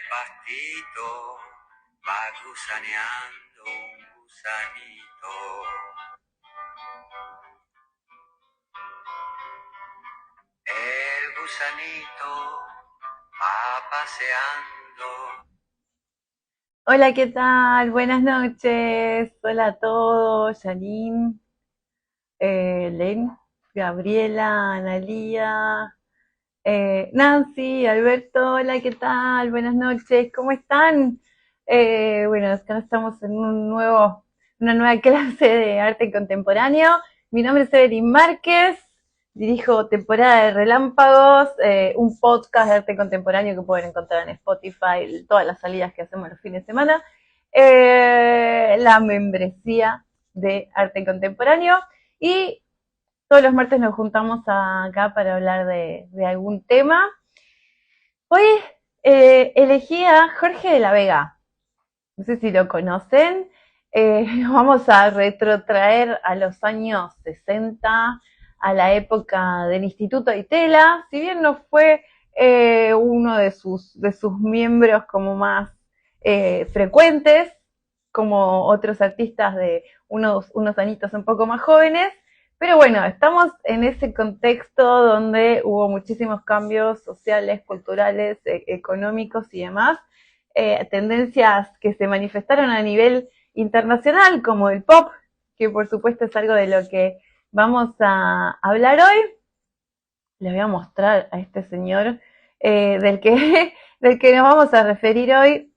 pastito va gusaneando un gusanito. El gusanito va paseando. Hola, ¿qué tal? Buenas noches. Hola a todos. Janine, Len, Gabriela, Analía, Nancy, Alberto. Hola, ¿qué tal? Buenas noches. ¿Cómo están? Bueno, acá estamos en una nueva clase de arte contemporáneo. Mi nombre es Evelyn Márquez. Dirijo Temporada de Relámpagos, un podcast de arte contemporáneo que pueden encontrar en Spotify, todas las salidas que hacemos los fines de semana. La membresía de arte contemporáneo y todos los martes nos juntamos acá para hablar de algún tema. Hoy elegí a Jorge de la Vega, no sé si lo conocen. Vamos a retrotraer a los años 60, a la época del Instituto Itela. Si bien no fue uno de sus miembros como más frecuentes, como otros artistas de unos añitos un poco más jóvenes, pero bueno, estamos en ese contexto donde hubo muchísimos cambios sociales, culturales, económicos y demás, tendencias que se manifestaron a nivel internacional, como el pop, que por supuesto es algo de lo que vamos a hablar hoy. Les voy a mostrar a este señor del que nos vamos a referir hoy.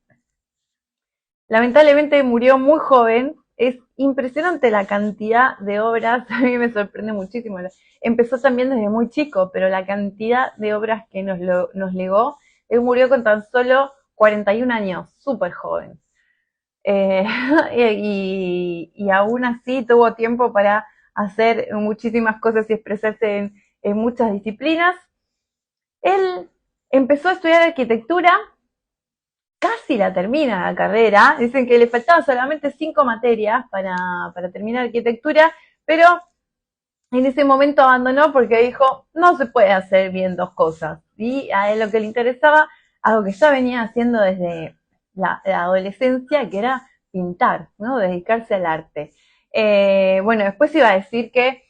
Lamentablemente murió muy joven. Es impresionante la cantidad de obras, a mí me sorprende muchísimo. Empezó también desde muy chico, pero la cantidad de obras que nos legó. Él murió con tan solo 41 años, súper joven. Eh, y aún así tuvo tiempo para hacer muchísimas cosas y expresarse en muchas disciplinas. Él empezó a estudiar arquitectura, casi la termina la carrera, dicen que le faltaban solamente 5 materias para terminar arquitectura, pero en ese momento abandonó porque dijo, no se puede hacer bien dos cosas. Y a él lo que le interesaba, algo que ya venía haciendo desde la adolescencia, que era pintar, ¿no? Dedicarse al arte. Bueno, después iba a decir que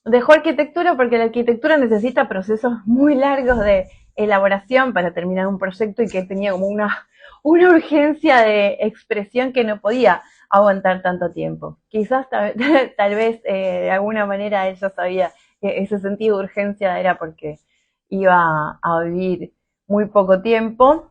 dejó arquitectura porque la arquitectura necesita procesos muy largos de elaboración para terminar un proyecto y que tenía como una urgencia de expresión que no podía aguantar tanto tiempo. Quizás tal vez de alguna manera él ya sabía que ese sentido de urgencia era porque iba a vivir muy poco tiempo.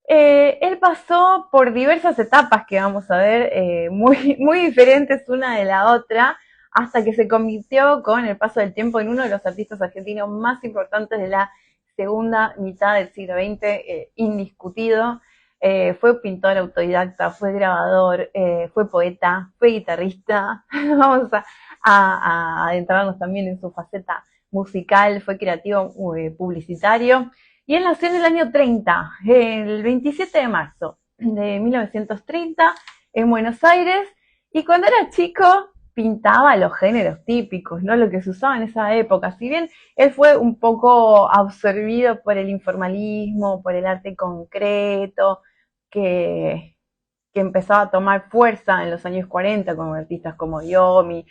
Él pasó por diversas etapas que vamos a ver, muy diferentes una de la otra, hasta que se convirtió con el paso del tiempo en uno de los artistas argentinos más importantes de la segunda mitad del siglo XX, indiscutido. Fue pintor autodidacta, fue grabador, fue poeta, fue guitarrista. Vamos a adentrarnos también en su faceta musical, fue creativo, publicitario. Y él nació en el año 30, el 27 de marzo de 1930, en Buenos Aires, y cuando era chico pintaba los géneros típicos, ¿no? Lo que se usaba en esa época. Si bien él fue un poco absorbido por el informalismo, por el arte concreto, que empezaba a tomar fuerza en los años 40 con artistas como Yomi,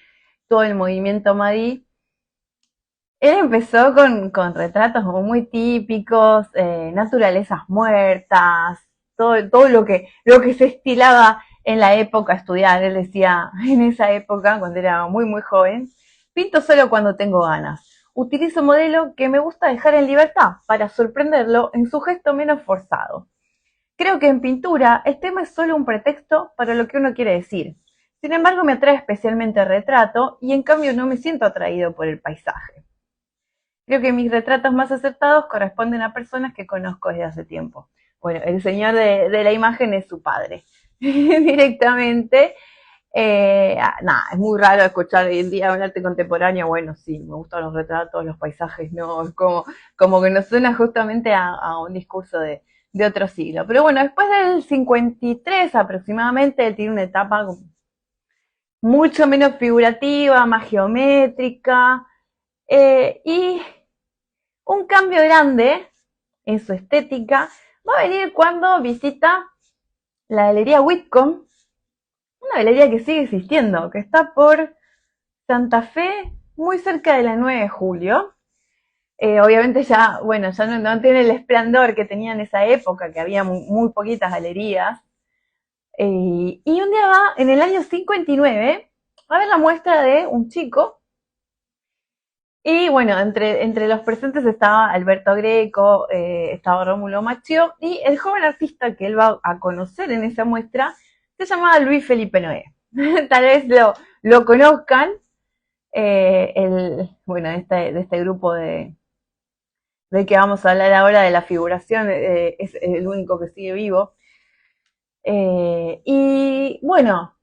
todo el movimiento Madí. Él empezó con retratos como muy típicos, naturalezas muertas, todo lo que se estilaba en la época a estudiar. Él decía, en esa época, cuando era muy joven, pinto solo cuando tengo ganas. Utilizo modelo que me gusta dejar en libertad para sorprenderlo en su gesto menos forzado. Creo que en pintura el tema es solo un pretexto para lo que uno quiere decir. Sin embargo, me atrae especialmente el retrato y en cambio no me siento atraído por el paisaje. Creo que mis retratos más acertados corresponden a personas que conozco desde hace tiempo. Bueno, el señor de la imagen es su padre, directamente. Nada, es muy raro escuchar hoy en día un arte contemporáneo. Bueno, sí, me gustan los retratos, los paisajes, no, es como que nos suena justamente a un discurso de otro siglo. Pero bueno, después del 53 aproximadamente, él tiene una etapa mucho menos figurativa, más geométrica, y un cambio grande en su estética va a venir cuando visita la Galería Whitcomb, una galería que sigue existiendo, que está por Santa Fe, muy cerca de la 9 de julio. Obviamente ya, bueno, ya no tiene el esplendor que tenía en esa época, que había muy poquitas galerías. Y un día va, en el año 59, a ver la muestra de un chico. Y bueno, entre los presentes estaba Alberto Greco, estaba Rómulo Machio, y el joven artista que él va a conocer en esa muestra se llamaba Luis Felipe Noé. Tal vez lo conozcan, bueno, de este grupo del que vamos a hablar ahora, de la figuración, es el único que sigue vivo. Y bueno,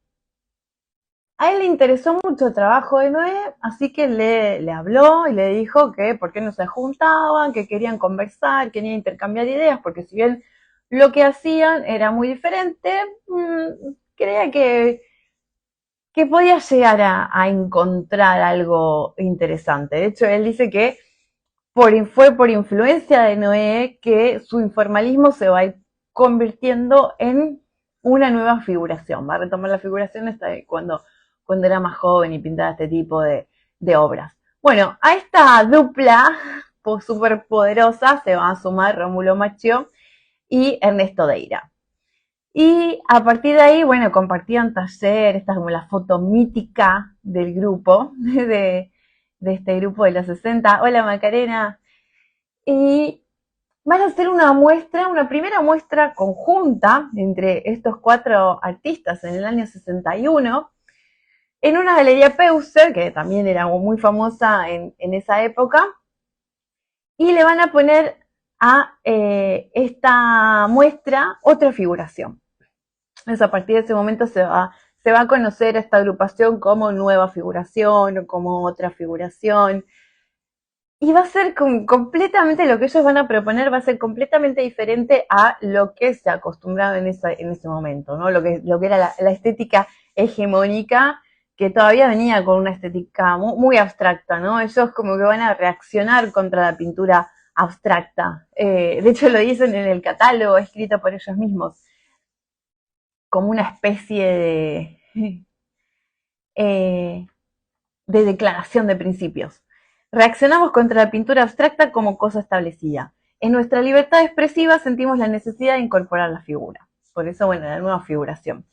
a él le interesó mucho el trabajo de Noé, así que le habló y le dijo que por qué no se juntaban, que querían conversar, querían intercambiar ideas, porque si bien lo que hacían era muy diferente, creía que podía llegar a encontrar algo interesante. De hecho, él dice que fue por influencia de Noé que su informalismo se va a ir convirtiendo en una nueva figuración. Va a retomar la figuración hasta cuando era más joven y pintaba este tipo de obras. Bueno, a esta dupla súper poderosa se va a sumar Rómulo Machio y Ernesto Deira. Y a partir de ahí, bueno, compartían taller, esta es como la foto mítica del grupo, de este grupo de los 60. Hola Macarena. Y van a hacer una primera muestra conjunta entre estos 4 artistas en el año 61, en una galería Peuser, que también era muy famosa en esa época, y le van a poner a esta muestra otra figuración. Entonces, a partir de ese momento se va a conocer a esta agrupación como nueva figuración o como otra figuración. Y va a ser completamente, lo que ellos van a proponer va a ser completamente diferente a lo que se ha acostumbrado en ese momento, ¿no? Lo que era la estética hegemónica, que todavía venía con una estética muy abstracta, ¿no? Ellos como que van a reaccionar contra la pintura abstracta. De hecho, lo dicen en el catálogo escrito por ellos mismos, como una especie de declaración de principios. Reaccionamos contra la pintura abstracta como cosa establecida. En nuestra libertad expresiva sentimos la necesidad de incorporar la figura. Por eso, bueno, la nueva figuración.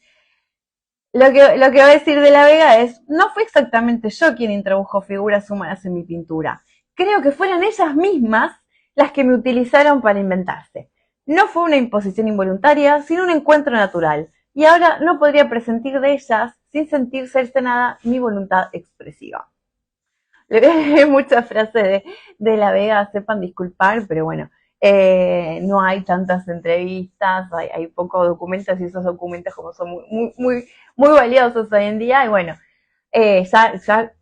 Lo que va a decir de la Vega es, no fue exactamente yo quien introdujo figuras humanas en mi pintura. Creo que fueron ellas mismas las que me utilizaron para inventarse. No fue una imposición involuntaria, sino un encuentro natural. Y ahora no podría presentir de ellas sin sentir cercenada mi voluntad expresiva. Muchas frases de la Vega, sepan disculpar, pero bueno, no hay tantas entrevistas, hay pocos documentos y esos documentos como son muy valiosos hoy en día. Y bueno, ya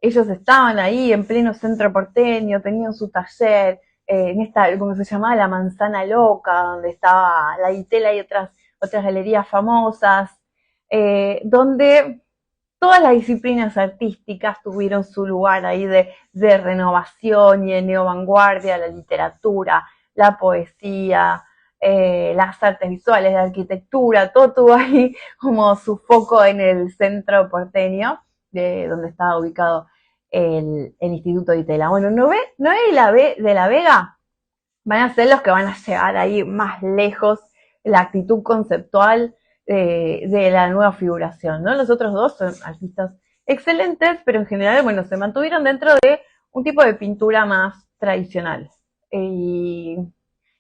ellos estaban ahí en pleno centro porteño, tenían su taller, en esta, como se llamaba, la Manzana Loca, donde estaba la Itela y otras galerías famosas, donde todas las disciplinas artísticas tuvieron su lugar ahí de renovación y de neovanguardia, la literatura, la poesía, las artes visuales, la arquitectura, todo tuvo ahí como su foco en el centro porteño, donde estaba ubicado el Instituto de Itela. Bueno, Noé y de la Vega van a ser los que van a llevar ahí más lejos la actitud conceptual de la nueva figuración, ¿no? Los otros dos son artistas excelentes, pero en general, bueno, se mantuvieron dentro de un tipo de pintura más tradicional. Y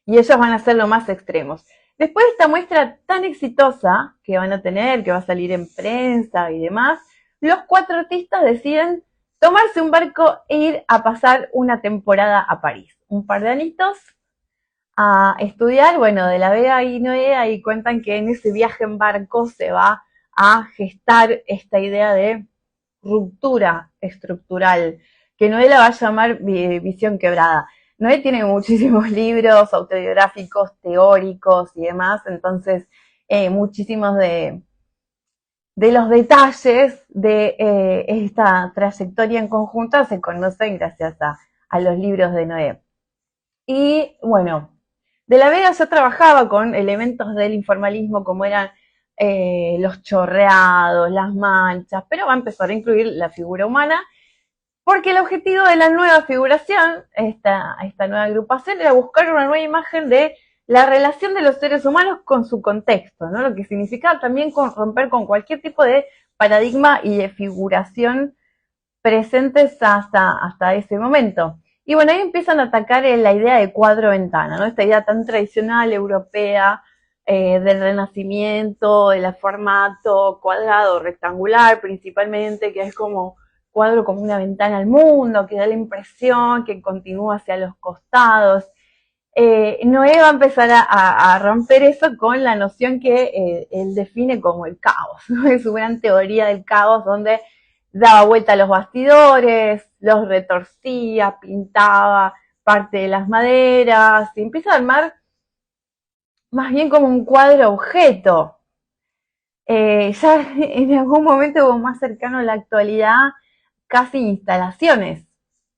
ellos van a ser lo más extremos. Después de esta muestra tan exitosa que van a tener, que va a salir en prensa y demás, los 4 artistas deciden tomarse un barco e ir a pasar una temporada a París. Un par de añitos a estudiar. Bueno, de la Vega y Noé, ahí cuentan que en ese viaje en barco se va a gestar esta idea de ruptura estructural, que Noé la va a llamar visión quebrada. Noé tiene muchísimos libros autobiográficos, teóricos y demás, entonces muchísimos de los detalles de esta trayectoria en conjunta se conocen gracias a los libros de Noé. Y bueno, De la Vega ya trabajaba con elementos del informalismo como eran los chorreados, las manchas, pero va a empezar a incluir la figura humana porque el objetivo de la nueva figuración, esta nueva agrupación, era buscar una nueva imagen de la relación de los seres humanos con su contexto, ¿no? Lo que significaba también romper con cualquier tipo de paradigma y de figuración presentes hasta ese momento. Y bueno, ahí empiezan a atacar la idea de cuadro-ventana, ¿no? Esta idea tan tradicional europea del Renacimiento, del formato cuadrado, rectangular principalmente, que es como cuadro como una ventana al mundo, que da la impresión que continúa hacia los costados. Noé va a empezar a romper eso con la noción que él define como el caos, ¿no? Es su gran teoría del caos, donde daba vuelta a los bastidores, los retorcía, pintaba parte de las maderas, y empieza a armar más bien como un cuadro objeto. Ya en algún momento, como más cercano a la actualidad, casi instalaciones.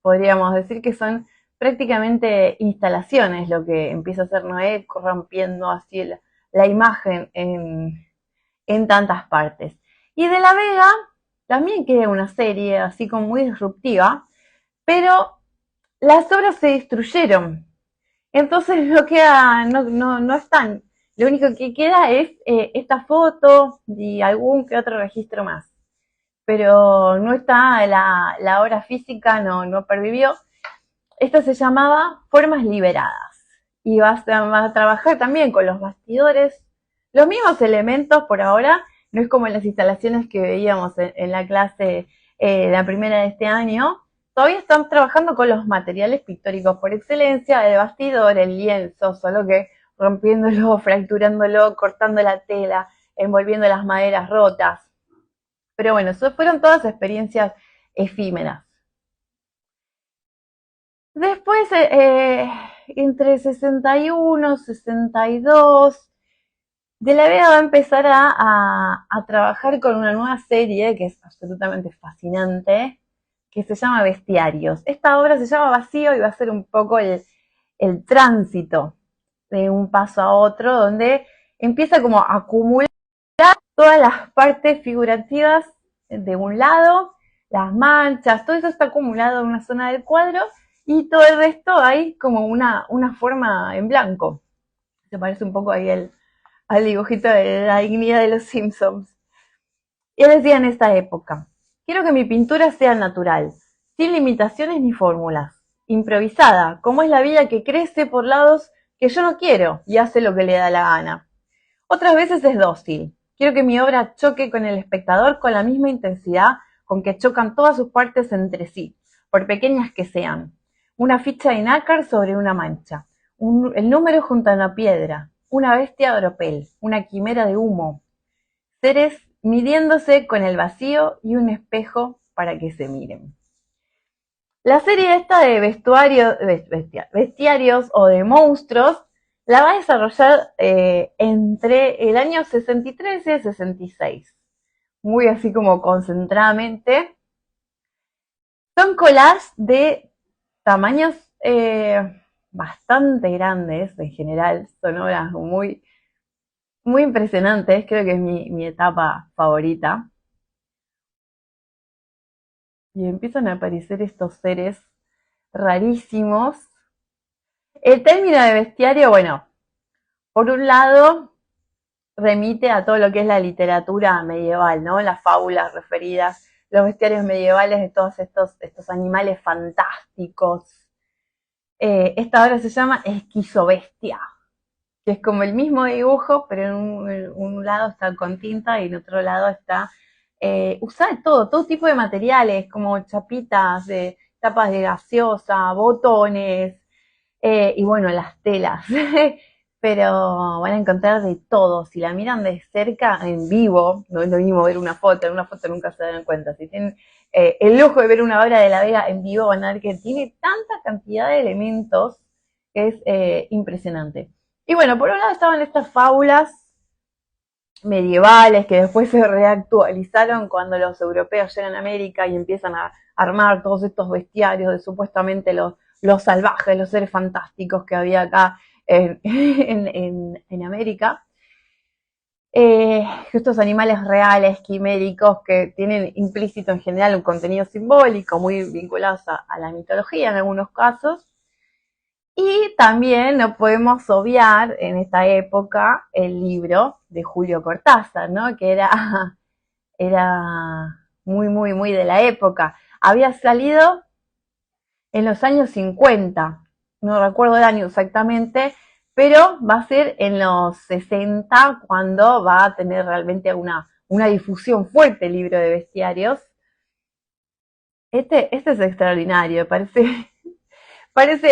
Podríamos decir que son prácticamente instalaciones lo que empieza a hacer Noé, rompiendo así la imagen en tantas partes. Y de la Vega también queda una serie así como muy disruptiva, pero las obras se destruyeron. Entonces no queda, no están. Lo único que queda es esta foto y algún que otro registro más. Pero no está la obra física, no pervivió. Esto se llamaba Formas Liberadas. Y vas a trabajar también con los bastidores, los mismos elementos por ahora, no es como en las instalaciones que veíamos en la clase, la primera de este año. Todavía están trabajando con los materiales pictóricos por excelencia, el bastidor, el lienzo, solo que rompiéndolo, fracturándolo, cortando la tela, envolviendo las maderas rotas. Pero bueno, eso fueron todas experiencias efímeras. Después, entre 61, 62, De la Vega va a empezar a trabajar con una nueva serie que es absolutamente fascinante, que se llama Bestiarios. Esta obra se llama Vacío y va a ser un poco el tránsito de un paso a otro, donde empieza como a acumular todas las partes figurativas de un lado, las manchas, todo eso está acumulado en una zona del cuadro y todo el resto hay como una forma en blanco. Se parece un poco ahí al dibujito de la dignidad de los Simpsons. Y él decía en esta época, quiero que mi pintura sea natural, sin limitaciones ni fórmulas, improvisada, como es la vida que crece por lados que yo no quiero y hace lo que le da la gana. Otras veces es dócil. Quiero que mi obra choque con el espectador con la misma intensidad con que chocan todas sus partes entre sí, por pequeñas que sean. Una ficha de nácar sobre una mancha, el número junto a una piedra, una bestia de oropel, una quimera de humo, seres midiéndose con el vacío y un espejo para que se miren. La serie esta de bestiarios o de monstruos la va a desarrollar entre el año 63 y el 66. Muy así como concentradamente. Son collages de tamaños bastante grandes en general. Son obras muy impresionantes. Creo que es mi etapa favorita. Y empiezan a aparecer estos seres rarísimos. El término de bestiario, bueno, por un lado, remite a todo lo que es la literatura medieval, ¿no? Las fábulas referidas, los bestiarios medievales de todos estos animales fantásticos. Esta obra se llama Esquizobestia, que es como el mismo dibujo, pero en un lado está con tinta y en otro lado está usar todo tipo de materiales, como chapitas, tapas de gaseosa, botones, y bueno, las telas. Pero van a encontrar de todo. Si la miran de cerca, en vivo, no es lo mismo ver una foto, en una foto nunca se dan cuenta. Si tienen el lujo de ver una obra de la Vega en vivo, van a ver que tiene tanta cantidad de elementos que es impresionante. Y bueno, por un lado estaban estas fábulas medievales que después se reactualizaron cuando los europeos llegan a América y empiezan a armar todos estos bestiarios de supuestamente los salvajes, los seres fantásticos que había acá en América. Estos animales reales, quiméricos, que tienen implícito en general un contenido simbólico muy vinculado a la mitología en algunos casos. Y también no podemos obviar en esta época el libro de Julio Cortázar, ¿no? Que era muy de la época. Había salido en los años 50, no recuerdo el año exactamente, pero va a ser en los 60 cuando va a tener realmente una difusión fuerte el libro de bestiarios. Este es extraordinario, parece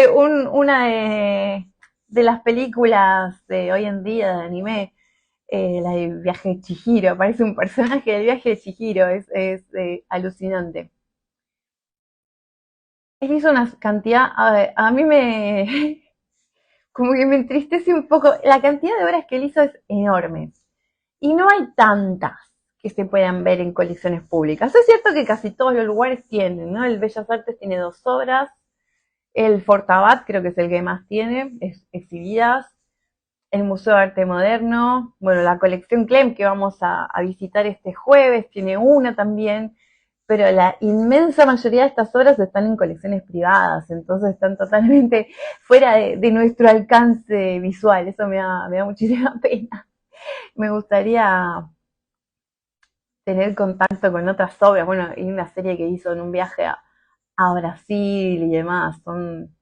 una de las películas de hoy en día de anime, la de Viaje de Chihiro, parece un personaje del Viaje de Chihiro, es alucinante. Él hizo una cantidad, a mí como que me entristece un poco, la cantidad de obras que él hizo es enorme, y no hay tantas que se puedan ver en colecciones públicas. Es cierto que casi todos los lugares tienen, ¿no? El Bellas Artes tiene 2 obras, el Fortabat creo que es el que más tiene, exhibidas, el Museo de Arte Moderno, bueno, la colección Clem que vamos a visitar este jueves tiene una también, pero la inmensa mayoría de estas obras están en colecciones privadas, entonces están totalmente fuera de nuestro alcance visual, eso me da muchísima pena. Me gustaría tener contacto con otras obras, bueno, y una serie que hizo en un viaje a Brasil y demás, son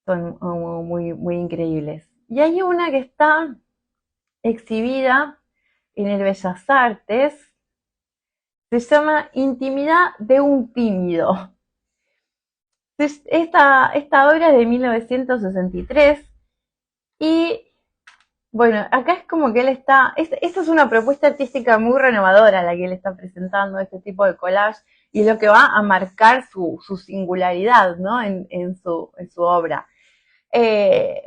muy increíbles. Y hay una que está exhibida en el Bellas Artes, se llama Intimidad de un tímido. Esta obra es de 1963 y bueno, acá es como que él esta es una propuesta artística muy renovadora la que él está presentando, este tipo de collage, y lo que va a marcar su singularidad, ¿no? En su obra.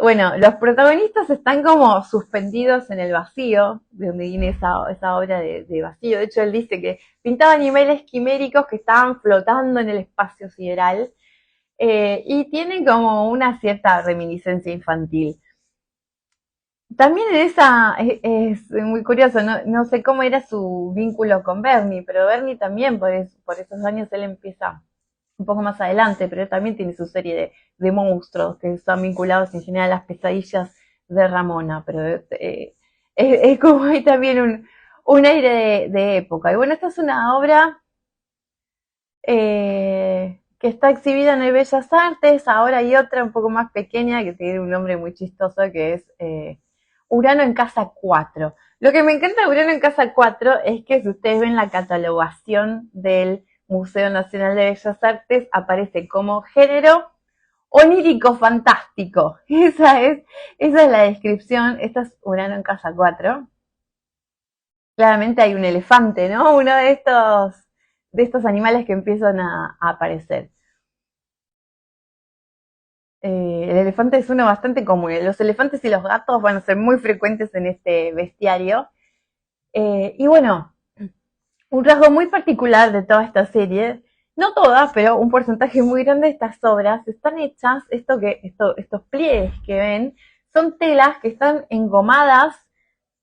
Bueno, los protagonistas están como suspendidos en el vacío, de donde viene esa obra de vacío. De hecho, él dice que pintaba animales quiméricos que estaban flotando en el espacio sideral, y tiene como una cierta reminiscencia infantil. También en esa es muy curioso, no sé cómo era su vínculo con Bernie, pero Bernie también por esos años él empieza un poco más adelante, pero él también tiene su serie de monstruos que están vinculados en general a las pesadillas de Ramona, pero es como hay también un aire de época. Y bueno, esta es una obra que está exhibida en el Bellas Artes, ahora hay otra un poco más pequeña que tiene un nombre muy chistoso que es Urano en Casa 4. Lo que me encanta de Urano en Casa 4 es que si ustedes ven la catalogación del Museo Nacional de Bellas Artes, aparece como género onírico fantástico. Esa es la descripción. Esta es Urano en Casa 4. Claramente hay un elefante, ¿no? Uno de estos animales que empiezan a aparecer. El elefante es uno bastante común. Los elefantes y los gatos van a ser muy frecuentes en este bestiario. Y bueno, un rasgo muy particular de toda esta serie, no todas, pero un porcentaje muy grande de estas obras están hechas, estos pliegues que ven, son telas que están engomadas,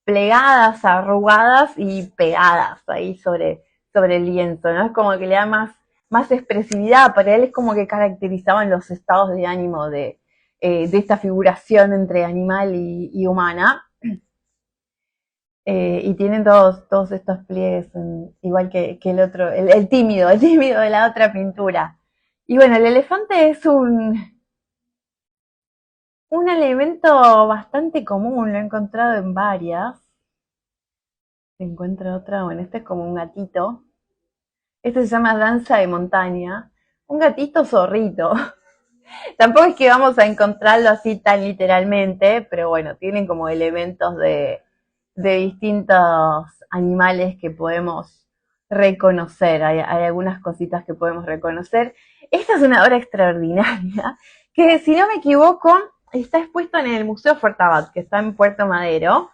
plegadas, arrugadas y pegadas ahí sobre el lienzo, ¿no? Es como que le da más expresividad, para él es como que caracterizaban los estados de ánimo de esta figuración entre animal y humana. Y tienen todos estos pliegues, igual que el otro, el tímido de la otra pintura. Y bueno, el elefante es un elemento bastante común, lo he encontrado en varias. Se encuentra otra, bueno, este es como un gatito. Este se llama Danza de Montaña. Un gatito zorrito. Tampoco es que vamos a encontrarlo así tan literalmente, pero bueno, tienen como elementos de distintos animales que podemos reconocer. Hay algunas cositas que podemos reconocer. Esta es una obra extraordinaria que, si no me equivoco, está expuesto en el Museo Fortabat, que está en Puerto Madero.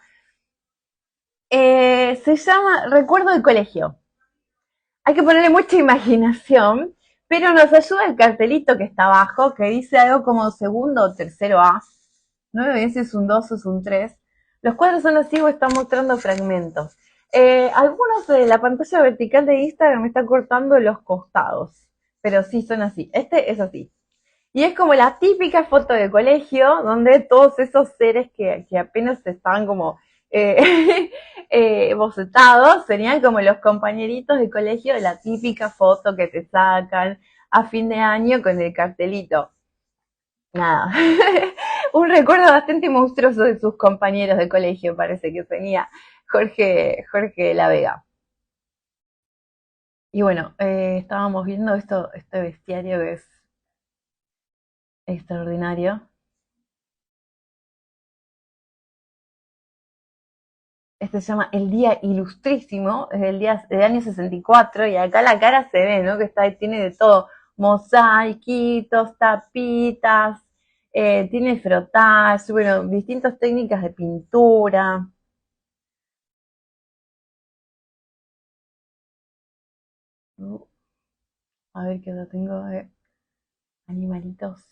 Se llama Recuerdo del Colegio. Hay que ponerle mucha imaginación, pero nos ayuda el cartelito que está abajo, que dice algo como segundo o tercero A. No me si es un 2 o es un 3. Los cuadros son así o están mostrando fragmentos. Algunos de la pantalla vertical de Instagram me está cortando los costados, pero sí son así. Este es así. Y es como la típica foto de colegio, donde todos esos seres que apenas estaban como bocetados, serían como los compañeritos de colegio de la típica foto que te sacan a fin de año con el cartelito. Nada, un recuerdo bastante monstruoso de sus compañeros de colegio, parece que tenía Jorge de la Vega. Y bueno, estábamos viendo este bestiario que es extraordinario. Este se llama El Día Ilustrísimo, es del año 64, y acá la cara se ve, ¿no? Que tiene de todo, mosaiquitos, tapitas, tiene frotage, bueno, distintas técnicas de pintura. A ver qué otro tengo de animalitos.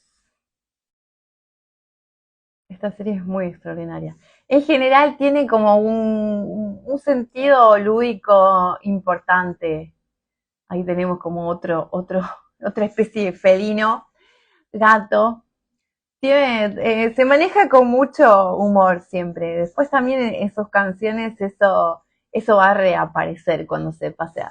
Esta serie es muy extraordinaria. En general tiene como un sentido lúdico importante. Ahí tenemos como otra especie de felino, gato. Se maneja con mucho humor siempre. Después también en sus canciones eso va a reaparecer cuando se pase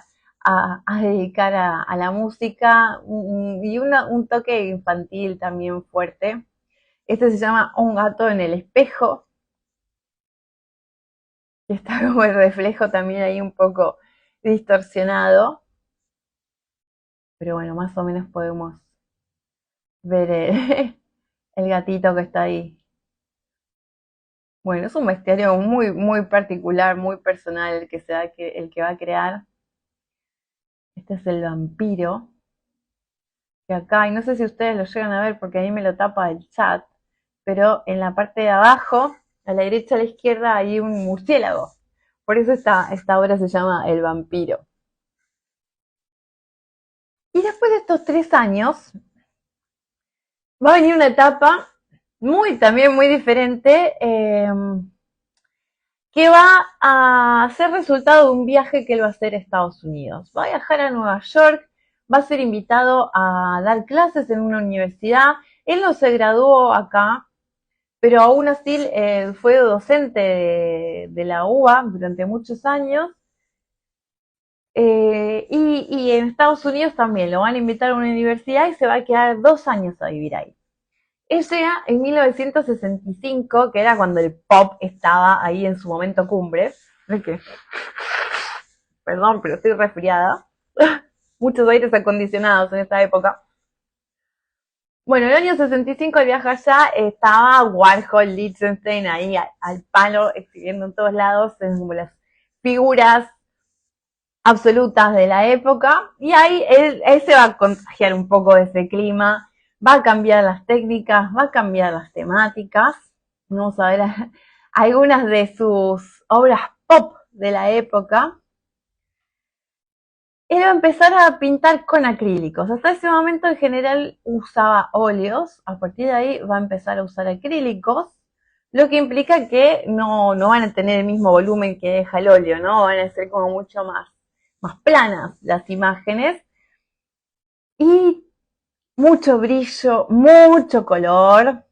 a dedicar a la música y un toque infantil también fuerte. Este se llama Un gato en el espejo, que está como el reflejo también ahí un poco distorsionado, pero bueno, más o menos podemos ver el gatito que está ahí. Bueno, es un bestiario muy particular, muy personal el que va a crear. Este es el vampiro, que acá, y no sé si ustedes lo llegan a ver porque a mí me lo tapa el chat, pero en la parte de abajo, a la derecha a la izquierda, hay un murciélago. Por eso esta obra se llama El vampiro. Y después de estos 3 años, va a venir una etapa también muy diferente, que va a ser resultado de un viaje que él va a hacer a Estados Unidos. Va a viajar a Nueva York, va a ser invitado a dar clases en una universidad. Él no se graduó acá, pero aún así fue docente de la UBA durante muchos años. Y en Estados Unidos también lo van a invitar a una universidad y se va a quedar 2 años a vivir ahí. Él llega en 1965, que era cuando el pop estaba ahí en su momento cumbre. ¿Qué? Perdón, pero estoy resfriada. Muchos aires acondicionados en esta época. Bueno, el año 65 el viaje allá estaba Warhol, Lichtenstein ahí al palo, exhibiendo en todos lados, en como las figuras absolutas de la época. Y ahí él se va a contagiar un poco de ese clima, va a cambiar las técnicas, va a cambiar las temáticas. Vamos a ver algunas de sus obras pop de la época. Él va a empezar a pintar con acrílicos. Hasta ese momento en general usaba óleos, a partir de ahí va a empezar a usar acrílicos, lo que implica que no van a tener el mismo volumen que deja el óleo, ¿no? Van a ser como mucho más planas las imágenes y mucho brillo, mucho color.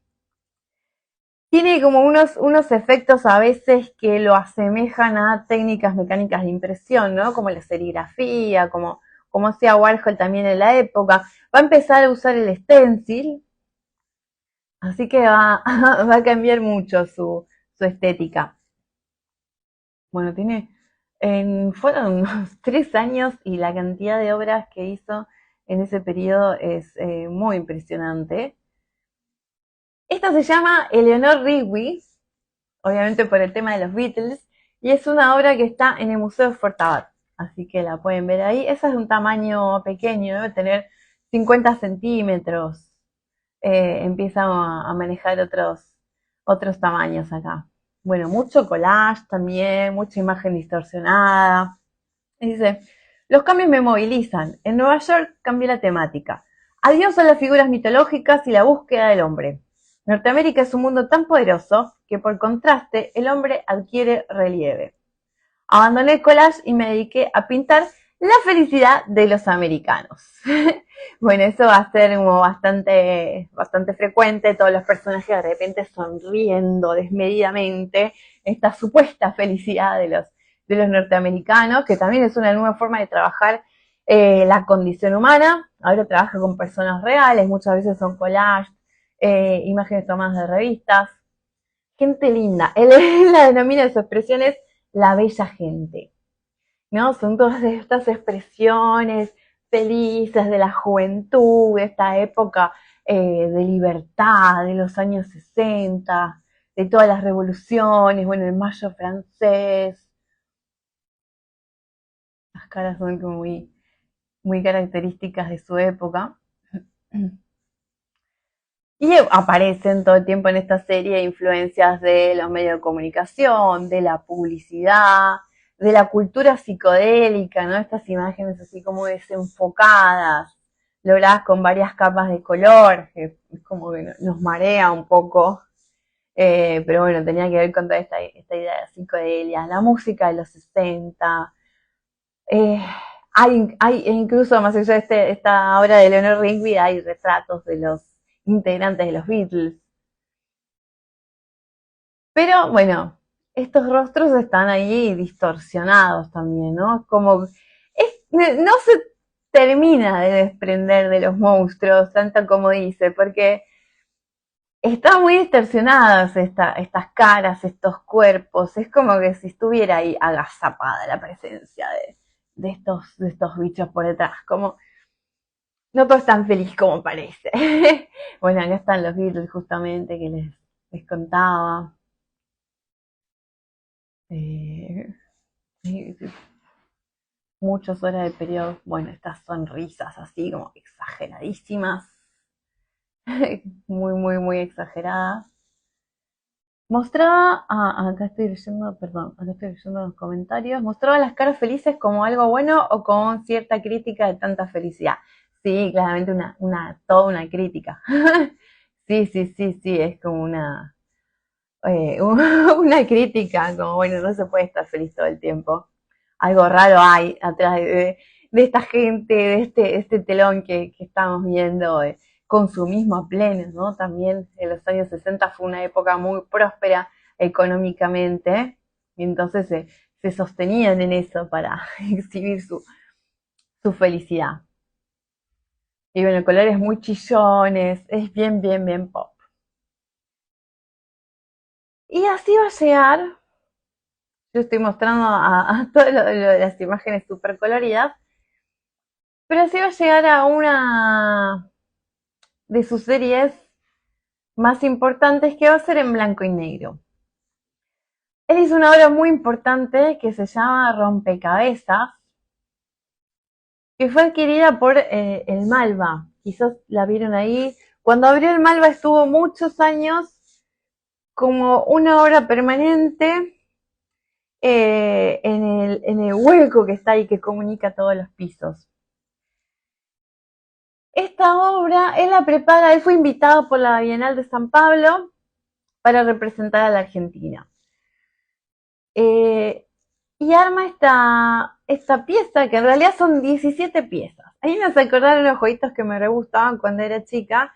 Tiene como unos efectos a veces que lo asemejan a técnicas mecánicas de impresión, ¿no? Como la serigrafía, como hacía Warhol también en la época. Va a empezar a usar el stencil, así que va a cambiar mucho su estética. Bueno, fueron unos 3 años y la cantidad de obras que hizo en ese periodo es muy impresionante. Esta se llama Eleanor Rigby, obviamente por el tema de los Beatles, y es una obra que está en el Museo de Fortabat, así que la pueden ver ahí. Esa es de un tamaño pequeño, debe tener 50 centímetros. Empieza a manejar otros tamaños acá. Bueno, mucho collage también, mucha imagen distorsionada. Y dice, los cambios me movilizan. En Nueva York cambié la temática. Adiós a las figuras mitológicas y la búsqueda del hombre. Norteamérica es un mundo tan poderoso que por contraste el hombre adquiere relieve. Abandoné el collage y me dediqué a pintar la felicidad de los americanos. Bueno, eso va a ser como bastante frecuente, todos los personajes de repente sonriendo desmedidamente, esta supuesta felicidad de los norteamericanos, que también es una nueva forma de trabajar la condición humana. Ahora trabaja con personas reales, muchas veces son collages, imágenes tomadas de revistas. Gente linda. Él la denomina su expresión es la bella gente, ¿no? Son todas estas expresiones felices de la juventud, de esta época de libertad, de los años 60, de todas las revoluciones, bueno, el mayo francés. Las caras son como muy características de su época. Y aparecen todo el tiempo en esta serie influencias de los medios de comunicación, de la publicidad, de la cultura psicodélica, ¿no? Estas imágenes así como desenfocadas, logradas con varias capas de color, que es como que nos marea un poco. Pero bueno, tenía que ver con toda esta idea de psicodelia, la música de los 60. Hay incluso, más allá de esta obra de Leonard Rigby, hay retratos de los integrantes de los Beatles. Pero bueno, estos rostros están ahí distorsionados también, ¿no? Como no se termina de desprender de los monstruos, tanto como dice, porque están muy distorsionadas estas caras, estos cuerpos. Es como que si estuviera ahí agazapada la presencia de estos bichos por detrás. Como no todo es tan feliz como parece. Bueno, acá están los Beatles justamente que les contaba. Eh, Muchas horas de periodo, bueno, estas sonrisas así como exageradísimas, muy exageradas. Mostraba, acá estoy leyendo, perdón, acá estoy leyendo los comentarios, mostraba las caras felices como algo bueno o con cierta crítica de tanta felicidad. Sí, claramente toda una crítica. Sí, es como una crítica, como bueno, no se puede estar feliz todo el tiempo. Algo raro hay atrás de esta gente, de este telón que estamos viendo, consumismo a pleno, ¿no? También en los años 60 fue una época muy próspera económicamente, y entonces se sostenían en eso para exhibir su felicidad. Y bueno, colores muy chillones, es bien pop. Y así va a llegar, yo estoy mostrando a todas las imágenes super coloridas, pero así va a llegar a una de sus series más importantes que va a ser en blanco y negro. Él hizo una obra muy importante que se llama Rompecabezas, que fue adquirida por el Malva. Quizás la vieron ahí. Cuando abrió el Malva estuvo muchos años como una obra permanente en el hueco que está ahí que comunica todos los pisos. Esta obra, él la prepara, él fue invitado por la Bienal de San Pablo para representar a la Argentina. Y arma esta pieza, que en realidad son 17 piezas. A mí me hace acordar unos jueguitos que me re gustaban cuando era chica,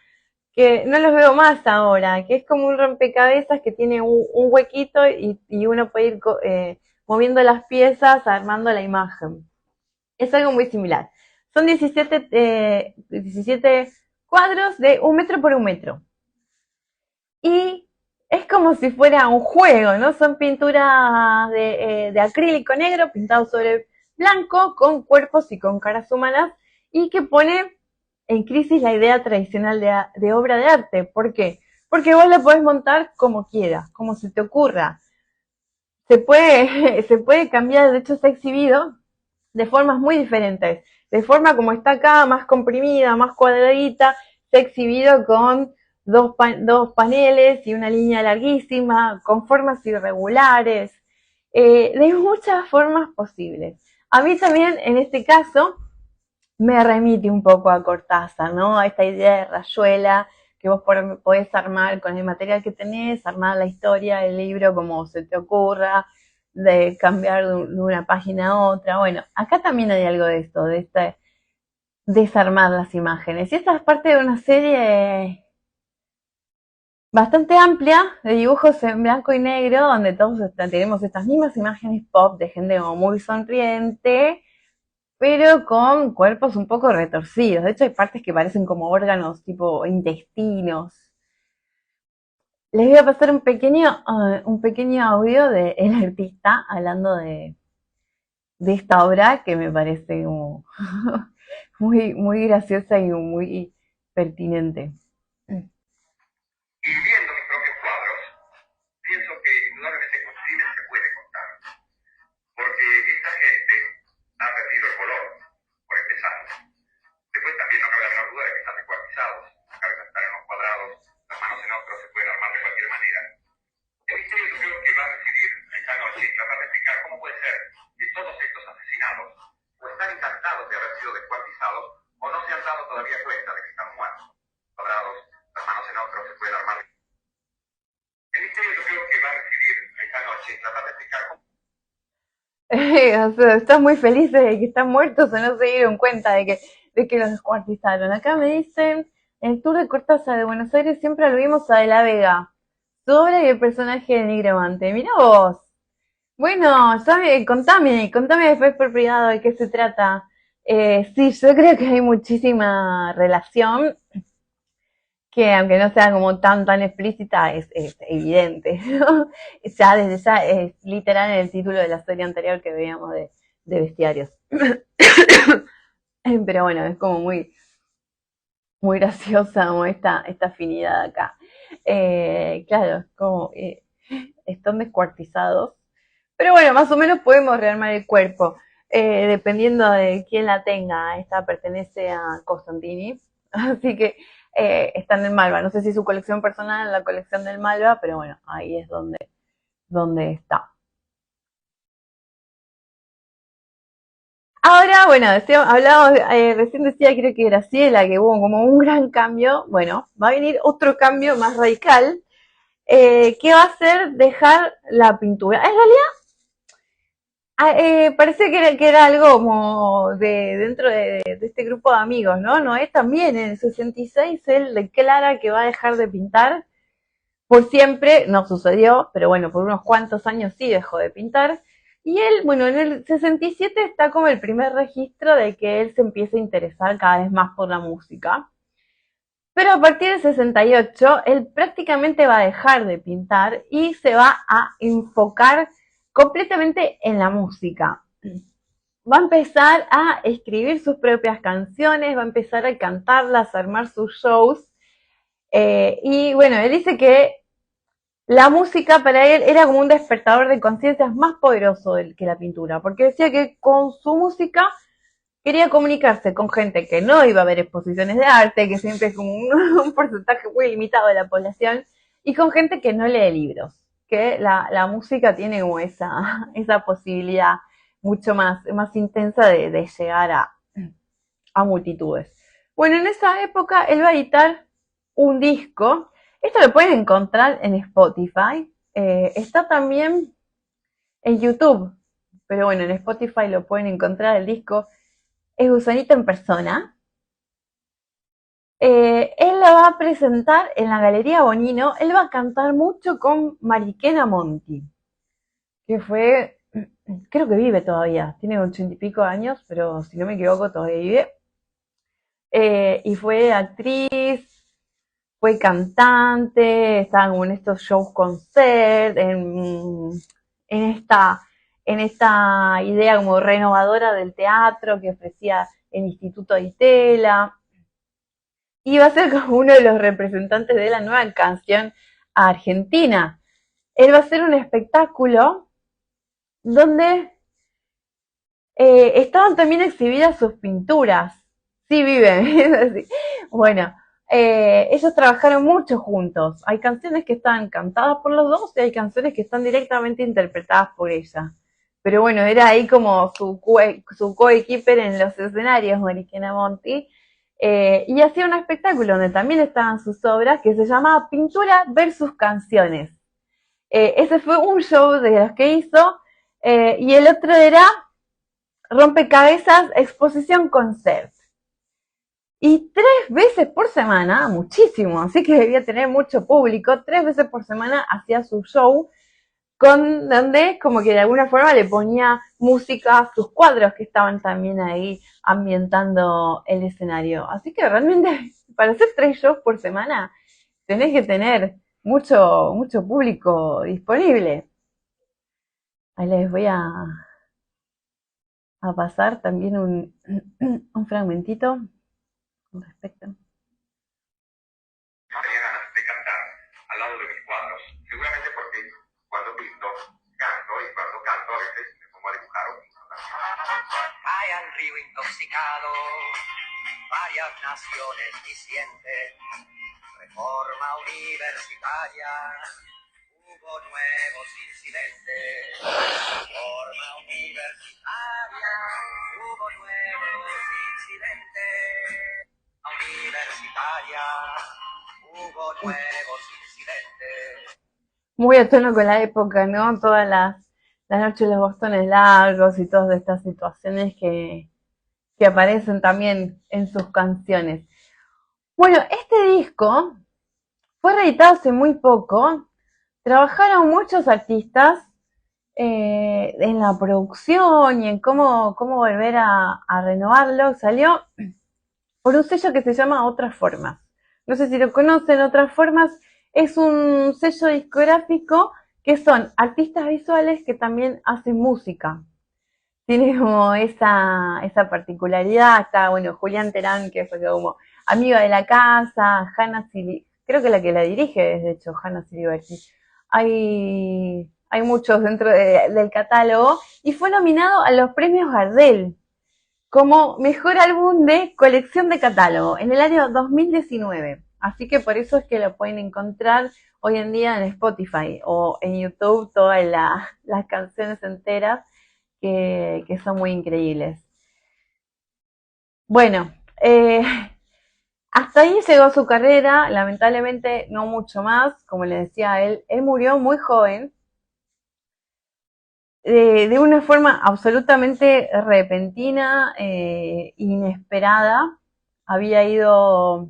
que no los veo más ahora, que es como un rompecabezas que tiene un huequito y uno puede ir moviendo las piezas, armando la imagen. Es algo muy similar. Son 17 cuadros de 1 metro por 1 metro. Y es como si fuera un juego, ¿no? Son pinturas de acrílico negro pintados sobre blanco con cuerpos y con caras humanas y que pone en crisis la idea tradicional de obra de arte. ¿Por qué? Porque vos la podés montar como quieras, como se te ocurra. Se puede cambiar, de hecho está exhibido de formas muy diferentes. De forma como está acá, más comprimida, más cuadradita, se ha exhibido con dos paneles y una línea larguísima, con formas irregulares, de muchas formas posibles. A mí también, en este caso, me remite un poco a Cortázar, ¿no? A esta idea de rayuela, que vos podés armar con el material que tenés, armar la historia, el libro como se te ocurra, de cambiar de una página a otra. Bueno, acá también hay algo de esto, de este desarmar las imágenes. Y esta es parte de una serie bastante amplia de dibujos en blanco y negro, donde todos tenemos estas mismas imágenes pop de gente como muy sonriente, pero con cuerpos un poco retorcidos. De hecho, hay partes que parecen como órganos tipo intestinos. Les voy a pasar un pequeño audio de el artista hablando de esta obra que me parece como muy graciosa y muy pertinente. Y viendo mis propios cuadros, pienso que indudablemente con crimen se puede contar. Porque esta gente ha perdido el color, por empezar. Después también no cabe la menor duda de que están descuartizados. La cabeza está en unos cuadrados, las manos en otros, se pueden armar de cualquier manera. El misterio yo creo que va a recibir esta noche y tratar de explicar cómo puede ser que todos estos asesinados o están encantados de haber sido descuartizados o no se han dado todavía cuenta de que están muertos. Cuadrados, las manos en otros, se pueden armar. El misterio yo creo que va a recibir esta noche y tratar de explicar cómo. O sea, están muy felices de que están muertos o no se dieron cuenta de que los descuartizaron. Acá me dicen, en el tour de Cortázar de Buenos Aires siempre lo vimos a De la Vega, su obra y el personaje del nigromante. Mirá vos. Bueno, contame después por privado de qué se trata. Sí, yo creo que hay muchísima relación, que aunque no sea como tan explícita, es evidente, ¿no? Ya desde ya es literal en el título de la serie anterior que veíamos de bestiarios. Pero bueno, es como muy graciosa como esta afinidad acá. Claro, como están descuartizados. Pero bueno, más o menos podemos rearmar el cuerpo, dependiendo de quién la tenga. Esta pertenece a Costantini, así que está en el Malva. No sé si su colección personal, la colección del Malva, pero bueno, ahí es donde está. Ahora, bueno, hablábamos, recién decía, creo que Graciela, que hubo como un gran cambio. Bueno, va a venir otro cambio más radical, que va a ser dejar la pintura. En realidad, parece que era algo como dentro de este grupo de amigos, ¿no? Noé también en el 66 él declara que va a dejar de pintar por siempre, no sucedió, pero bueno, por unos cuantos años sí dejó de pintar. Y él, bueno, en el 67 está como el primer registro de que él se empieza a interesar cada vez más por la música. Pero a partir del 68, él prácticamente va a dejar de pintar y se va a enfocar completamente en la música. Va a empezar a escribir sus propias canciones, va a empezar a cantarlas, a armar sus shows. Y bueno, él dice que la música para él era como un despertador de conciencias más poderoso que la pintura, porque decía que con su música quería comunicarse con gente que no iba a ver exposiciones de arte, que siempre es como un porcentaje muy limitado de la población, y con gente que no lee libros, que la música tiene como esa posibilidad mucho más intensa de llegar a multitudes. Bueno, en esa época él va a editar un disco. Esto lo pueden encontrar en Spotify. Está también en YouTube, pero bueno, en Spotify lo pueden encontrar el disco. Es Gusanito en persona. Él la va a presentar en la Galería Bonino. Él va a cantar mucho con Mariquena Monti, que fue, creo que vive todavía, tiene 80 y pico años, pero si no me equivoco todavía vive. Y fue actriz, fue cantante, estaba como en estos shows concert, esta, en esta idea como renovadora del teatro que ofrecía el Instituto de Itela. Y va a ser como uno de los representantes de la nueva canción argentina. Él va a hacer un espectáculo donde estaban también exhibidas sus pinturas. Sí, viven. Bueno, ellos trabajaron mucho juntos. Hay canciones que están cantadas por los dos y hay canciones que están directamente interpretadas por ella. Pero bueno, era ahí como su coequiper en los escenarios, Mariquena Monti. y hacía un espectáculo donde también estaban sus obras que se llamaba Pintura versus Canciones. Ese fue un show de los que hizo, y el otro era Rompecabezas Exposición Concert. Y 3 veces por semana, muchísimo, así que debía tener mucho público, 3 veces por semana hacía su show, donde como que de alguna forma le ponía música a sus cuadros que estaban también ahí ambientando el escenario. Así que realmente para hacer 3 shows por semana tenés que tener mucho público disponible. Ahí les voy a pasar también un fragmentito con respecto. Tenía ganas de cantar al lado de mis cuadros, seguramente porque cuando pinto, canto y cuando canto a veces me pongo a dibujar o pinto también. Cae al río intoxicado, varias naciones disienten, reforma universitaria, hubo nuevos incidentes, reforma universitaria, hubo nuevos incidentes, universitaria, hubo nuevos incidentes. Muy a tono con la época, ¿no? Todas las noches los bastones largos y todas estas situaciones que aparecen también en sus canciones. Bueno, este disco fue reeditado hace muy poco. Trabajaron muchos artistas en la producción y en cómo volver a renovarlo. Salió por un sello que se llama Otras Formas. No sé si lo conocen. Otras Formas es un sello discográfico que son artistas visuales que también hacen música. Tiene como esa particularidad. Está, bueno, Julián Terán, que fue como amiga de la casa, Hanna Sili, creo que la dirige es de hecho Hanna Siliberti. Hay muchos dentro del catálogo, y fue nominado a los premios Gardel como mejor álbum de colección de catálogo en el año 2019. Así que por eso es que lo pueden encontrar hoy en día en Spotify o en YouTube, todas las canciones enteras que son muy increíbles. Bueno, hasta ahí llegó su carrera, lamentablemente no mucho más. Como le decía, él murió muy joven, de una forma absolutamente repentina, inesperada. Había ido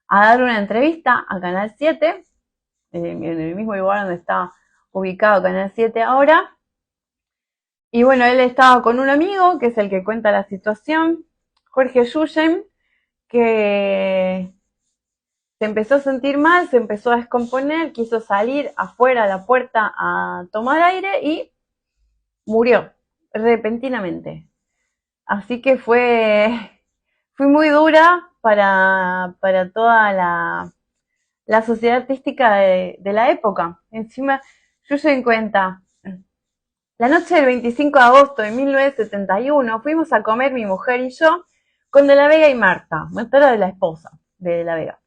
a dar una entrevista a Canal 7, en el mismo lugar donde está ubicado Canal 7 ahora. Y bueno, él estaba con un amigo, que es el que cuenta la situación, Jorge Yuyen, que se empezó a sentir mal, se empezó a descomponer, quiso salir afuera a la puerta a tomar aire y murió repentinamente. Así que fue muy dura para toda la sociedad artística de la época. Encima, Yuyen cuenta: la noche del 25 de agosto de 1971 fuimos a comer mi mujer y yo con De la Vega y Marta era de la esposa de la Vega.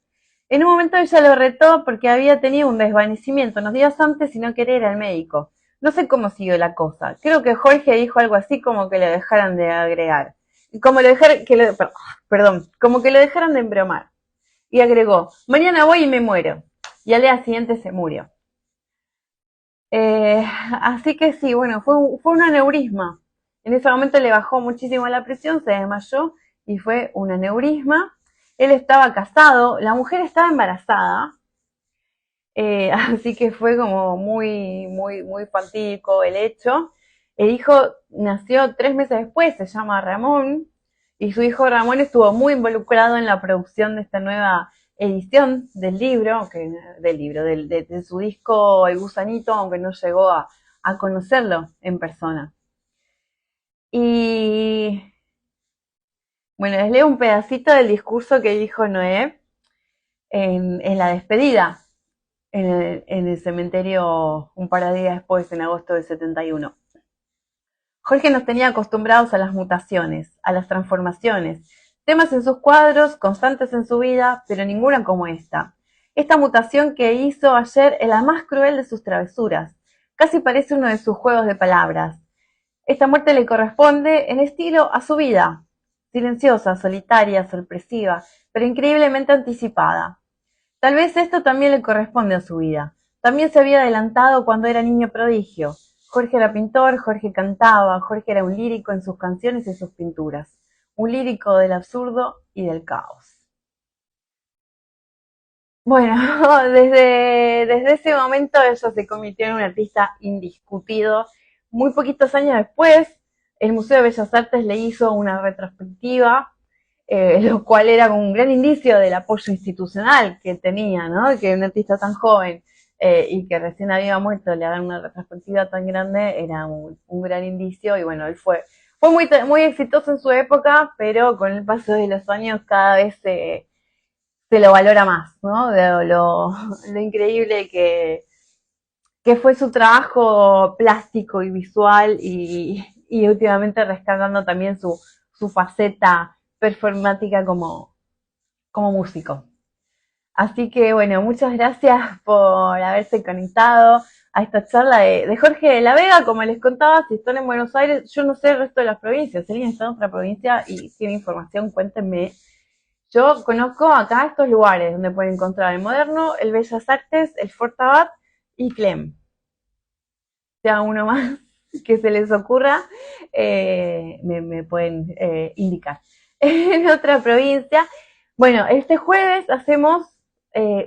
En un momento ella lo retó porque había tenido un desvanecimiento unos días antes y no quería ir al médico. No sé cómo siguió la cosa. Creo que Jorge dijo algo así como que lo dejaran de agregar. Como que lo dejaron de embromar. Y agregó: mañana voy y me muero. Y al día siguiente se murió. Así que sí, bueno, fue un aneurisma. En ese momento le bajó muchísimo la presión, se desmayó y fue un aneurisma. Él estaba casado, la mujer estaba embarazada, así que fue como muy fatídico el hecho. El hijo nació 3 meses después, se llama Ramón, y su hijo Ramón estuvo muy involucrado en la producción de esta nueva edición del libro, de su disco El Gusanito, aunque no llegó a conocerlo en persona. Y bueno, les leo un pedacito del discurso que dijo Noé en la despedida, en el cementerio un par de días después, en agosto del 71. Jorge nos tenía acostumbrados a las mutaciones, a las transformaciones, temas en sus cuadros, constantes en su vida, pero ninguna como esta. Esta mutación que hizo ayer es la más cruel de sus travesuras. Casi parece uno de sus juegos de palabras. Esta muerte le corresponde en estilo a su vida. silenciosa, solitaria, sorpresiva, pero increíblemente anticipada. Tal vez esto también le corresponde a su vida. También se había adelantado cuando era niño prodigio. Jorge era pintor, Jorge cantaba, Jorge era un lírico en sus canciones y sus pinturas. Un lírico del absurdo y del caos. Bueno, desde ese momento ella se convirtió en un artista indiscutido. Muy poquitos años después, el Museo de Bellas Artes le hizo una retrospectiva, lo cual era un gran indicio del apoyo institucional que tenía, ¿no? Que un artista tan joven y que recién había muerto le hagan una retrospectiva tan grande era un gran indicio. Y bueno, él fue muy exitoso en su época, pero con el paso de los años cada vez se lo valora más, ¿no? De lo increíble que fue su trabajo plástico y visual y últimamente rescatando también su faceta performática como músico. Así que bueno, muchas gracias por haberse conectado a esta charla de Jorge de la Vega. Como les contaba, si están en Buenos Aires, yo no sé el resto de las provincias. Si alguien está en otra provincia y tiene información, cuéntenme. Yo conozco acá estos lugares donde pueden encontrar el Moderno, el Bellas Artes, el Fortabat y Clem. Sea uno más que se les ocurra, me pueden indicar. En otra provincia, bueno, este jueves hacemos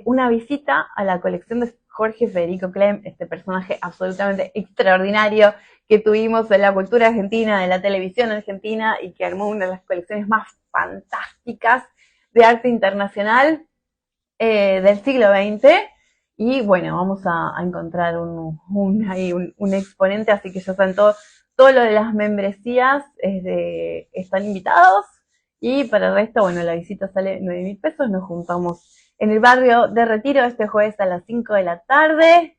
una visita a la colección de Jorge Federico Clem, este personaje absolutamente extraordinario que tuvimos en la cultura argentina, de la televisión argentina y que armó una de las colecciones más fantásticas de arte internacional del siglo XX. Y bueno, vamos a encontrar un exponente, así que ya saben todo lo de las membresías están invitados. Y para el resto, bueno, la visita sale 9.000 pesos. Nos juntamos en el barrio de Retiro este jueves a las 5 de la tarde.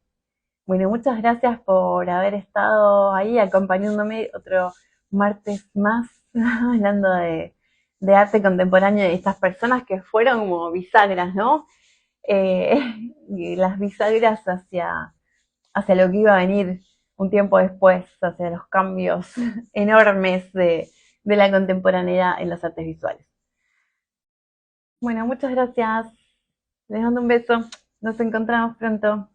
Bueno, muchas gracias por haber estado ahí acompañándome otro martes más hablando de arte contemporáneo y de estas personas que fueron como bisagras, ¿no? Y las bisagras hacia lo que iba a venir un tiempo después, hacia los cambios enormes de la contemporaneidad en las artes visuales. Bueno, muchas gracias. Les mando un beso. Nos encontramos pronto.